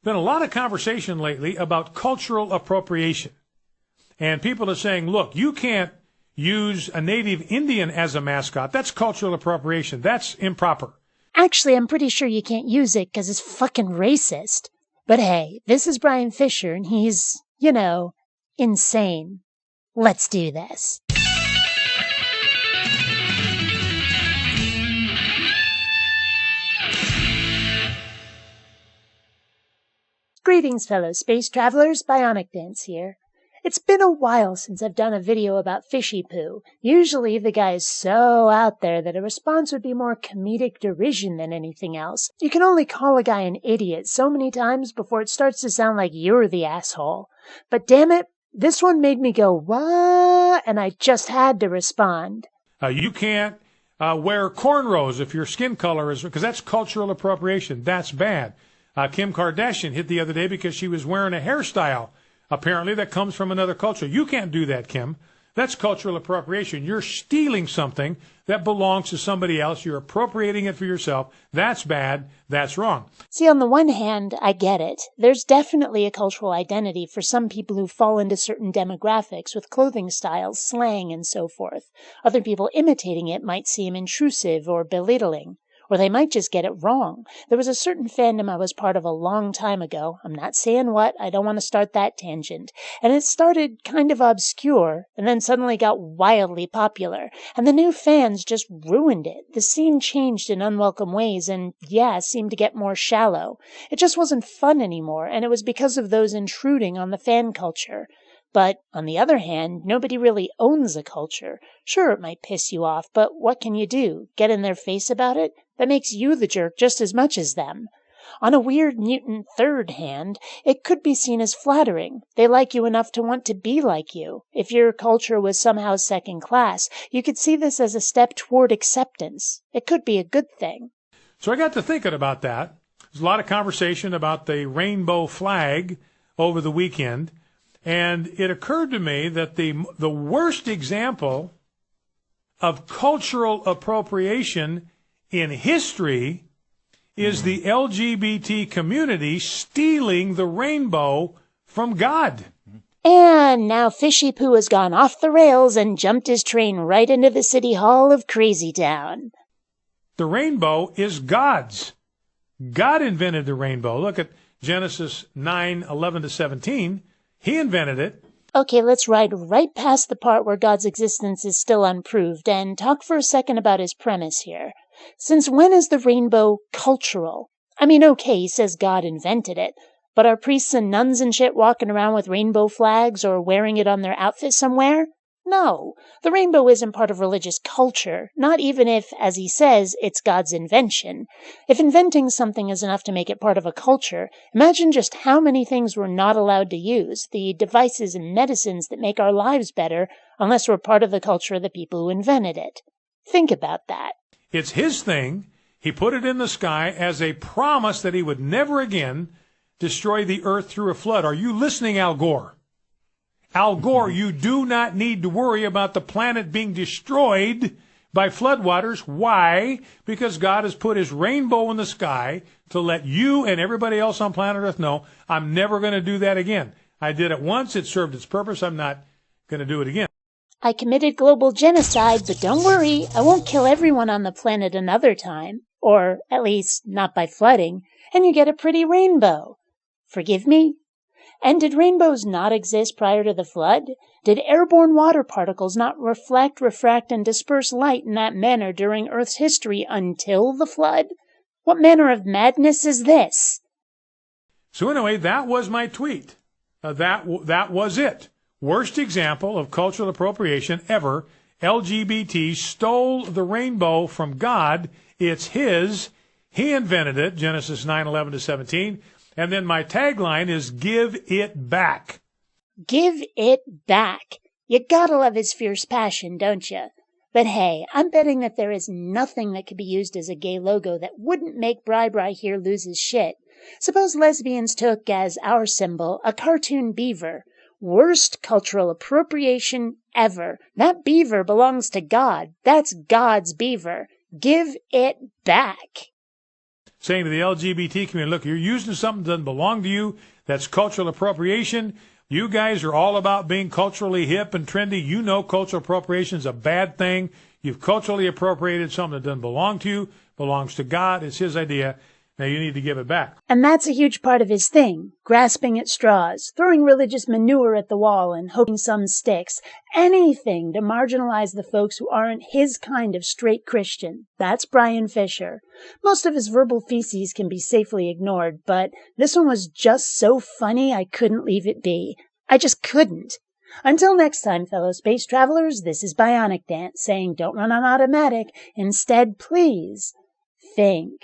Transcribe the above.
been a lot of conversation lately about cultural appropriation. And people are saying, look, you can't use a native Indian as a mascot. That's cultural appropriation. That's improper. Actually, I'm pretty sure you can't use it because it's fucking racist. But hey, this is Bryan Fischer, and he's, insane. Let's do this. Greetings, fellow space travelers. BionicDance here. It's been a while since I've done a video about fishy poo. Usually the guy is so out there that a response would be more comedic derision than anything else. You can only call a guy an idiot so many times before it starts to sound like you're the asshole. But damn it, this one made me go, what? And I just had to respond. You can't wear cornrows if your skin color is, because that's cultural appropriation. That's bad. Kim Kardashian hit the other day because she was wearing a hairstyle, apparently, that comes from another culture. You can't do that, Kim. That's cultural appropriation. You're stealing something that belongs to somebody else. You're appropriating it for yourself. That's bad. That's wrong. See, on the one hand, I get it. There's definitely a cultural identity for some people who fall into certain demographics with clothing styles, slang, and so forth. Other people imitating it might seem intrusive or belittling. Or they might just get it wrong. There was a certain fandom I was part of a long time ago. I'm not saying what. I don't want to start that tangent. And it started kind of obscure and then suddenly got wildly popular. And the new fans just ruined it. The scene changed in unwelcome ways and, seemed to get more shallow. It just wasn't fun anymore, and it was because of those intruding on the fan culture. But, on the other hand, nobody really owns a culture. Sure, it might piss you off, but what can you do? Get in their face about it? That makes you the jerk just as much as them. On a weird mutant third hand, it could be seen as flattering. They like you enough to want to be like you. If your culture was somehow second class, you could see this as a step toward acceptance. It could be a good thing. So I got to thinking about that. There's a lot of conversation about the rainbow flag over the weekend. And it occurred to me that the worst example of cultural appropriation in history is the LGBT community stealing the rainbow from God. And now Fishy Poo has gone off the rails and jumped his train right into the City Hall of Crazy Town. The rainbow is God's. God invented the rainbow. Look at Genesis 9:11-17. He invented it. Okay, let's ride right past the part where God's existence is still unproved and talk for a second about his premise here. Since when is the rainbow cultural? I mean, okay, he says God invented it, but are priests and nuns and shit walking around with rainbow flags or wearing it on their outfit somewhere? No, the rainbow isn't part of religious culture, not even if, as he says, it's God's invention. If inventing something is enough to make it part of a culture, imagine just how many things we're not allowed to use, the devices and medicines that make our lives better, unless we're part of the culture of the people who invented it. Think about that. It's his thing. He put it in the sky as a promise that he would never again destroy the earth through a flood. Are you listening, Al Gore? Al Gore, you do not need to worry about the planet being destroyed by floodwaters. Why? Because God has put his rainbow in the sky to let you and everybody else on planet Earth know, I'm never going to do that again. I did it once. It served its purpose. I'm not going to do it again. I committed global genocide, but don't worry, I won't kill everyone on the planet another time. Or, at least, not by flooding. And you get a pretty rainbow. Forgive me? And did rainbows not exist prior to the flood? Did airborne water particles not reflect, refract, and disperse light in that manner during Earth's history until the flood? What manner of madness is this? So anyway, that was my tweet. That was it. Worst example of cultural appropriation ever. LGBT stole the rainbow from God. It's his. He invented it, Genesis 9:11-17. And then my tagline is, give it back. Give it back. You gotta love his fierce passion, don't you? But hey, I'm betting that there is nothing that could be used as a gay logo that wouldn't make Bri here lose his shit. Suppose lesbians took as our symbol a cartoon beaver. Worst cultural appropriation ever. That beaver belongs to God. That's God's beaver. Give it back. saying to the LGBT community, look, you're using something that doesn't belong to you. That's cultural appropriation. You guys are all about being culturally hip and trendy. You know cultural appropriation is a bad thing. You've culturally appropriated something that doesn't belong to you, belongs to God. It's his idea. Now you need to give it back. And that's a huge part of his thing, grasping at straws, throwing religious manure at the wall and hoping some sticks. Anything to marginalize the folks who aren't his kind of straight Christian. That's Bryan Fischer. Most of his verbal feces can be safely ignored, but this one was just so funny I couldn't leave it be. I just couldn't. Until next time, fellow space travelers, this is BionicDance saying don't run on automatic. Instead, please think.